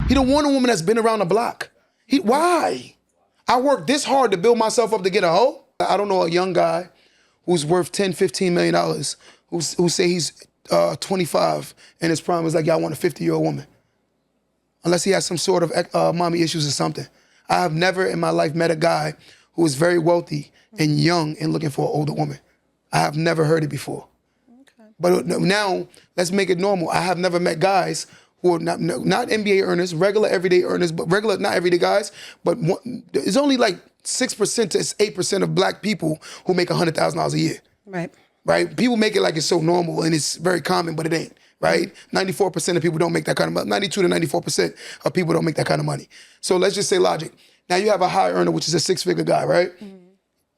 He don't want a woman that's been around the block. Why? I worked this hard to build myself up to get a hoe. I don't know a young guy who's worth $10, $15 million who say he's 25 and his prime is like, y'all want a 50-year-old woman. Unless he has some sort of mommy issues or something. I have never in my life met a guy who is very wealthy and young and looking for an older woman. I have never heard it before. Okay. But now, let's make it normal. I have never met guys who are not NBA earners, regular everyday earners, but regular, not everyday guys, but it's only like 6% to 8% of black people who make $100,000 a year. Right. Right? People make it like it's so normal and it's very common, but it ain't, right? 94% of people don't make that kind of money. 92 to 94% of people don't make that kind of money. So let's just say logic. Now you have a high earner, which is a six-figure guy, right? Mm-hmm.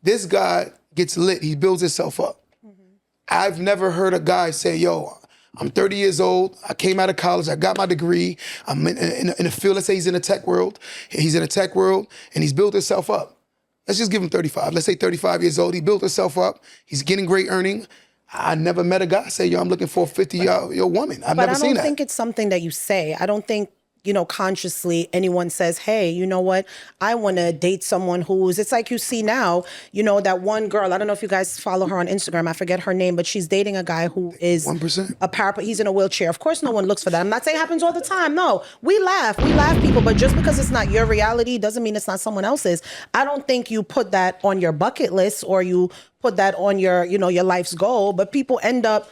This guy gets lit. He builds himself up. Mm-hmm. I've never heard a guy say, yo, I'm 30 years old. I came out of college. I got my degree. I'm in a field. Let's say he's in the tech world. He's in the tech world, and he's built himself up. Let's just give him 35. Let's say 35 years old. He built himself up. He's getting great earning. I never met a guy say, yo, I'm looking for a 50-year-old woman. I've never seen that. But I don't think it's something that you say. I don't think, consciously anyone says, hey, you know what? I want to date someone it's like you see now, that one girl, I don't know if you guys follow her on Instagram. I forget her name, but she's dating a guy who is 1%. He's in a wheelchair. Of course, no one looks for that. I'm not saying it happens all the time. No, we laugh people, but just because it's not your reality doesn't mean it's not someone else's. I don't think you put that on your bucket list or you put that on your, your life's goal, but people end up,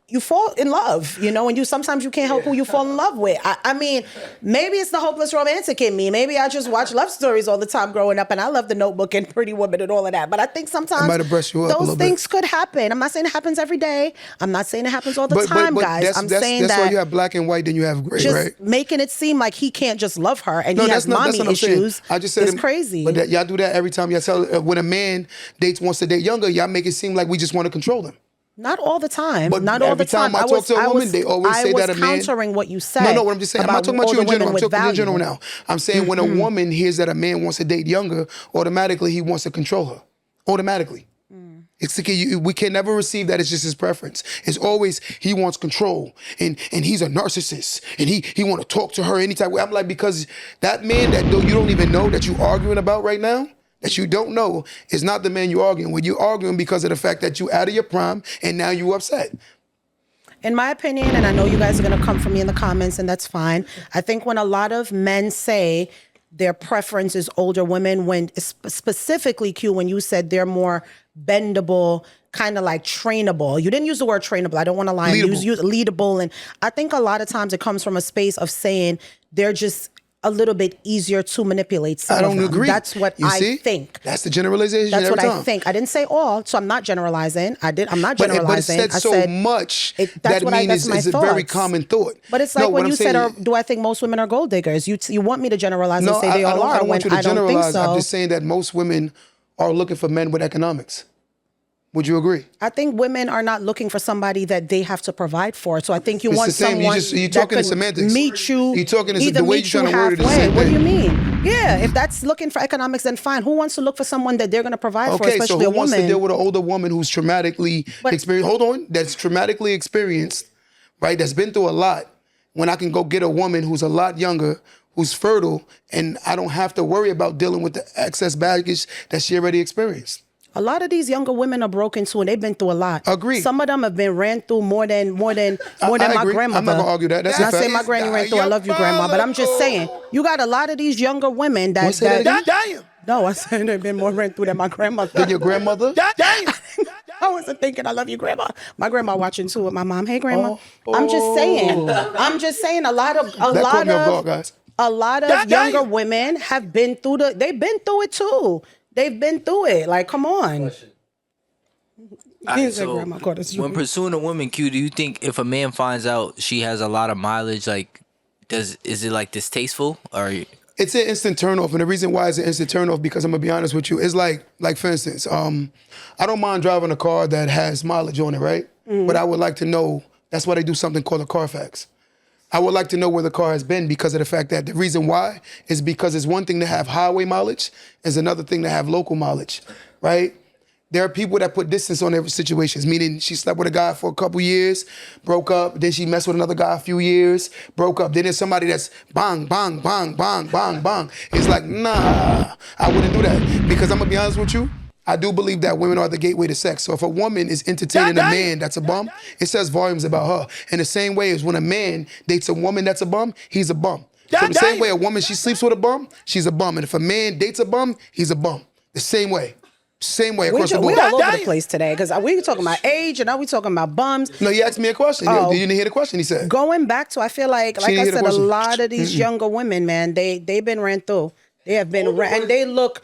you fall in love, and sometimes you can't help who you fall in love with. I mean, maybe it's the hopeless romantic in me. Maybe I just watch love stories all the time growing up, and I love The Notebook and Pretty Woman and all of that. But I think sometimes those things could happen. I'm not saying it happens every day. I'm not saying it happens all the time, guys. I'm saying that's why you have black and white, then you have gray, just right? Making it seem like he can't just love her and he has mommy issues. I just said it's crazy. But y'all do that every time y'all tell when a man wants to date younger, y'all make it seem like we just want to control them. Not all the time. But not all the time. Every time I talk to a woman, they always say that a man... I was countering what you said. No, what I'm just saying. I'm not talking about you in general. I'm talking in general now. I'm saying when a woman hears that a man wants to date younger, automatically he wants to control her. Automatically. We can never receive that it's just his preference. It's always he wants control and he's a narcissist and he want to talk to her any type of way. I'm like, because that man that you don't even know that you're arguing about right now, that you don't know, is not the man you're arguing with. You're arguing because of the fact that you out of your prime and now you upset. In my opinion, and I know you guys are going to come for me in the comments, and that's fine. I think when a lot of men say their preference is older women, when specifically, Q, when you said they're more bendable, kind of like trainable. You didn't use the word trainable. I don't want to lie. Use leadable. And I think a lot of times it comes from a space of saying they're just a little bit easier to manipulate. I don't agree. That's what I think. That's the generalization. That's what I think. I didn't say all, so I'm not generalizing. I'm not generalizing. But it said so much that means it's a very common thought. But it's like when you said, do I think most women are gold diggers? You want me to generalize and say they all are. I don't want you to generalize. Think so. I'm just saying that most women are looking for men with economics. Would you agree? I think women are not looking for somebody that they have to provide for. So I think you want someone that could semantics. Meet you. You're talking the way you're trying to word it is the same What do you mean? Yeah, if that's looking for economics, then fine. Who wants to look for someone that they're going to provide for, especially a woman? Okay, so who wants to deal with an older woman who's traumatically experienced? Hold on, that's traumatically experienced, right? That's been through a lot. When I can go get a woman who's a lot younger, who's fertile, and I don't have to worry about dealing with the excess baggage that she already experienced. A lot of these younger women are broken too, and they've been through a lot. Agreed. Some of them have been ran through more than my grandmother. I'm not gonna argue that. That's a fact. I say my granny ran through. I love you, grandma, but I'm just saying you got a lot of these younger women that. Damn. No, I said they've been more ran through than my grandmother. Than your grandmother? Damn. I wasn't thinking I love you, grandma. My grandma watching too with my mom. Hey, grandma. I'm just saying. A lot of younger women have been through they've been through it too. They've been through it. Like, come on. So when pursuing a woman, Q, do you think if a man finds out she has a lot of mileage, like, is it like distasteful or? It's an instant turnoff, and the reason why it's an instant turnoff because I'm gonna be honest with you, it's like for instance, I don't mind driving a car that has mileage on it, right? But I would like to know. That's why they do something called a Carfax. I would like to know where the car has been because of the fact that the reason why is because it's one thing to have highway mileage, it's another thing to have local mileage, right? There are people that put distance on their situations, meaning she slept with a guy for a couple years, broke up, then she messed with another guy a few years, broke up. Then there's somebody that's bang, bang, bang, bang, bang, bang. It's like, nah, I wouldn't do that. Because I'm gonna be honest with you, I do believe that women are the gateway to sex. So if a woman is entertaining a man that's a bum, it says volumes about her. In the same way as when a man dates a woman that's a bum, he's a bum. So the same way a woman, she sleeps with a bum, she's a bum. And if a man dates a bum, he's a bum. The same way. Same way across the board. We're all over the place today because we were talking about age and now we're talking about bums. No, he asked me a question. You didn't hear the question he said. Going back to, I feel like I said, a lot of these younger women, man, they've been ran through. They have been, and they look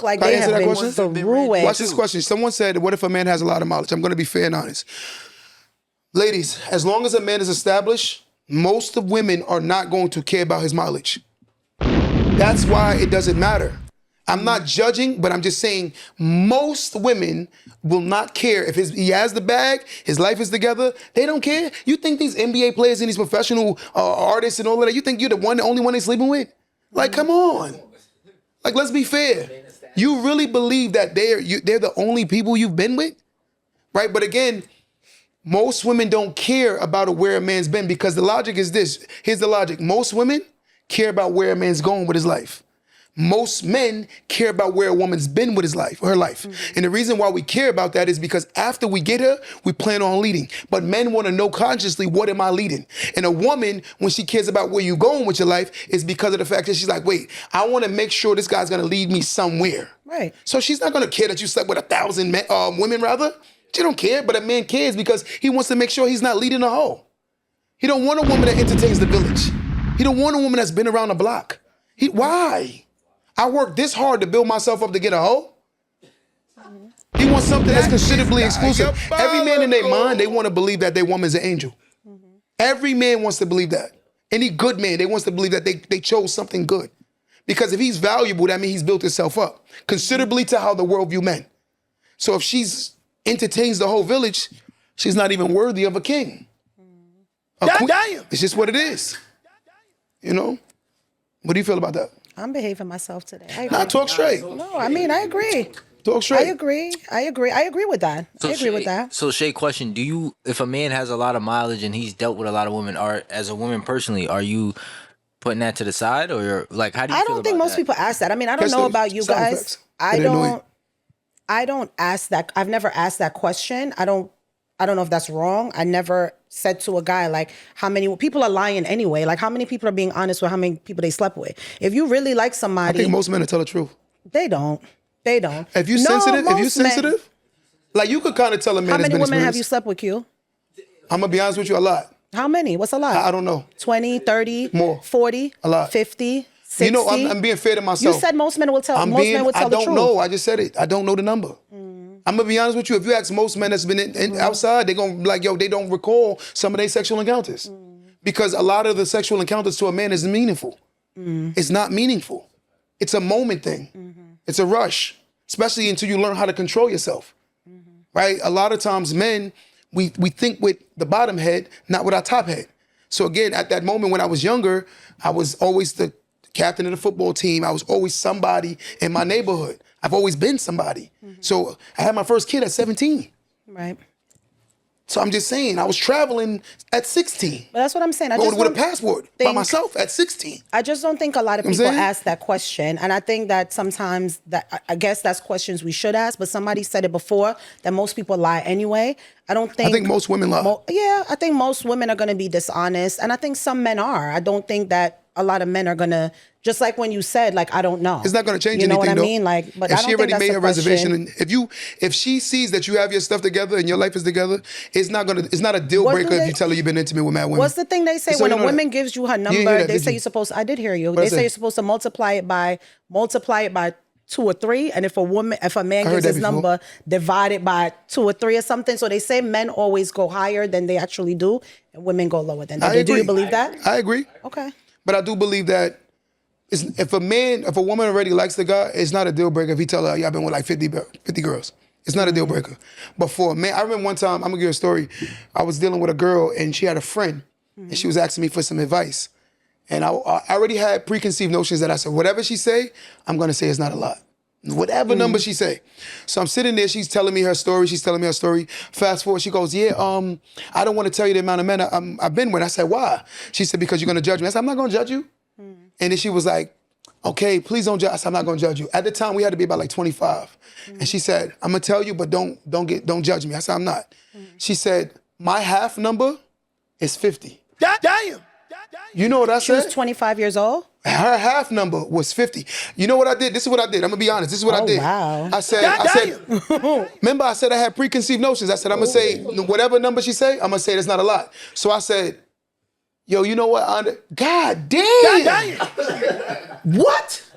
like they have been through it. Watch this question. Someone said, what if a man has a lot of mileage? I'm going to be fair and honest. Ladies, as long as a man is established, most of women are not going to care about his mileage. That's why it doesn't matter. I'm not judging, but I'm just saying most women will not care if he has the bag, his life is together. They don't care. You think these NBA players and these professional artists and all of that, you think you're the only one they're sleeping with? Like, come on. Like, let's be fair. You really believe that they're the only people you've been with? Right? But again, most women don't care about where a man's been because the logic is this. Here's the logic. Most women care about where a man's going with his life. Most men care about where a woman's been with his life, her life. And the reason why we care about that is because after we get her, we plan on leading. But men want to know consciously, what am I leading? And a woman, when she cares about where you're going with your life, is because of the fact that she's like, wait, I want to make sure this guy's going to lead me somewhere. Right. So she's not going to care that you slept with 1,000 women, rather. She don't care, but a man cares because he wants to make sure he's not leading a hoe. He don't want a woman that entertains the village. He don't want a woman that's been around the block. Why? I worked this hard to build myself up to get a hoe. He wants something that's considerably exclusive. Every man in their mind, they want to believe that their woman's an angel. Every man wants to believe that. Any good man, they wants to believe that they chose something good. Because if he's valuable, that means he's built himself up considerably to how the world view men. So if she's entertains the whole village, she's not even worthy of a king. A queen. It's just what it is. You know? What do you feel about that? I'm behaving myself today. I agree. Nah, talk straight. No, I mean, I agree. Talk straight. I agree with that. So I agree with that. So Shay, question: if a man has a lot of mileage and he's dealt with a lot of women, as a woman personally, are you putting that to the side, or like how do you? I don't think most people ask that. I mean, I don't know about you guys. I don't ask that. I've never asked that question. I don't know if that's wrong. I never said to a guy, like, how many people are lying anyway? Like, how many people are being honest with how many people they slept with? If you really like somebody, I think most men will tell the truth. They don't. If you're sensitive, like you could kind of tell a man. How many women have you slept with, Q? I'm gonna be honest with you, a lot. How many? What's a lot? I don't know. 20, 30, more, 40, a lot, 50, 60. You know, I'm being fair to myself. You said most men will tell. Men will tell the truth. I don't know. I just said it. I don't know the number. I'm gonna be honest with you. If you ask most men that's been outside, they're gonna be like, yo, they don't recall some of their sexual encounters. Because a lot of the sexual encounters to a man isn't meaningful. It's not meaningful. It's a moment thing. It's a rush, especially until you learn how to control yourself. Right? A lot of times men, we think with the bottom head, not with our top head. So again, at that moment when I was younger, I was always the captain of the football team. I was always somebody in my neighborhood. I've always been somebody. So I had my first kid at 17. Right. So I'm just saying, I was traveling at 16. But that's what I'm saying. I just with a passport by myself at 16. I just don't think a lot of people ask that question. And I think that sometimes, I guess that's questions we should ask, but somebody said it before, that most people lie anyway. I think most women lie. I think most women are going to be dishonest. And I think some men are. I don't think that a lot of men are going to, just like when you said, like, I don't know. It's not going to change anything, You know what I mean? Like, but if I don't she already think that's made her reservation, and if she sees that you have your stuff together and your life is together, it's not a deal breaker if you tell her you've been intimate with mad women. What's the thing they say when a woman gives you her number? They say you're supposed. I did hear you. They say you're supposed to multiply it by 2 or 3, and if a man gives his number, divide it by 2 or 3 or something. So they say men always go higher than they actually do, and women go lower than they do. Do you believe that? I agree. Okay. But I do believe that if a woman already likes the guy, it's not a deal breaker if he tell her, yeah, I've been with like 50 girls. It's not a deal breaker. But for a man, I remember one time, I'm gonna give you a story. I was dealing with a girl and she had a friend and she was asking me for some advice. And I already had preconceived notions that I said, whatever she say, I'm gonna say it's not a lot. Whatever number she say. So I'm sitting there, she's telling me her story. Fast forward, she goes, yeah, I don't want to tell you the amount of men I've been with. I said, why? She said, because you're going to judge me. I said, I'm not going to judge you. And then she was like, okay, please don't judge. I said, I'm not going to judge you. At the time, we had to be about like 25. And she said, I'm going to tell you, but don't judge me. I said, I'm not. She said, my half number is 50. Damn. You know what I said? She was 25 years old? Her half number was 50. You know what I did? This is what I did. I'm gonna be honest. This is what I did. Wow. I said, remember I said I had preconceived notions. I said, I'm gonna say whatever number she say, I'm gonna say that's not a lot. So I said, yo, you know what? God damn. What?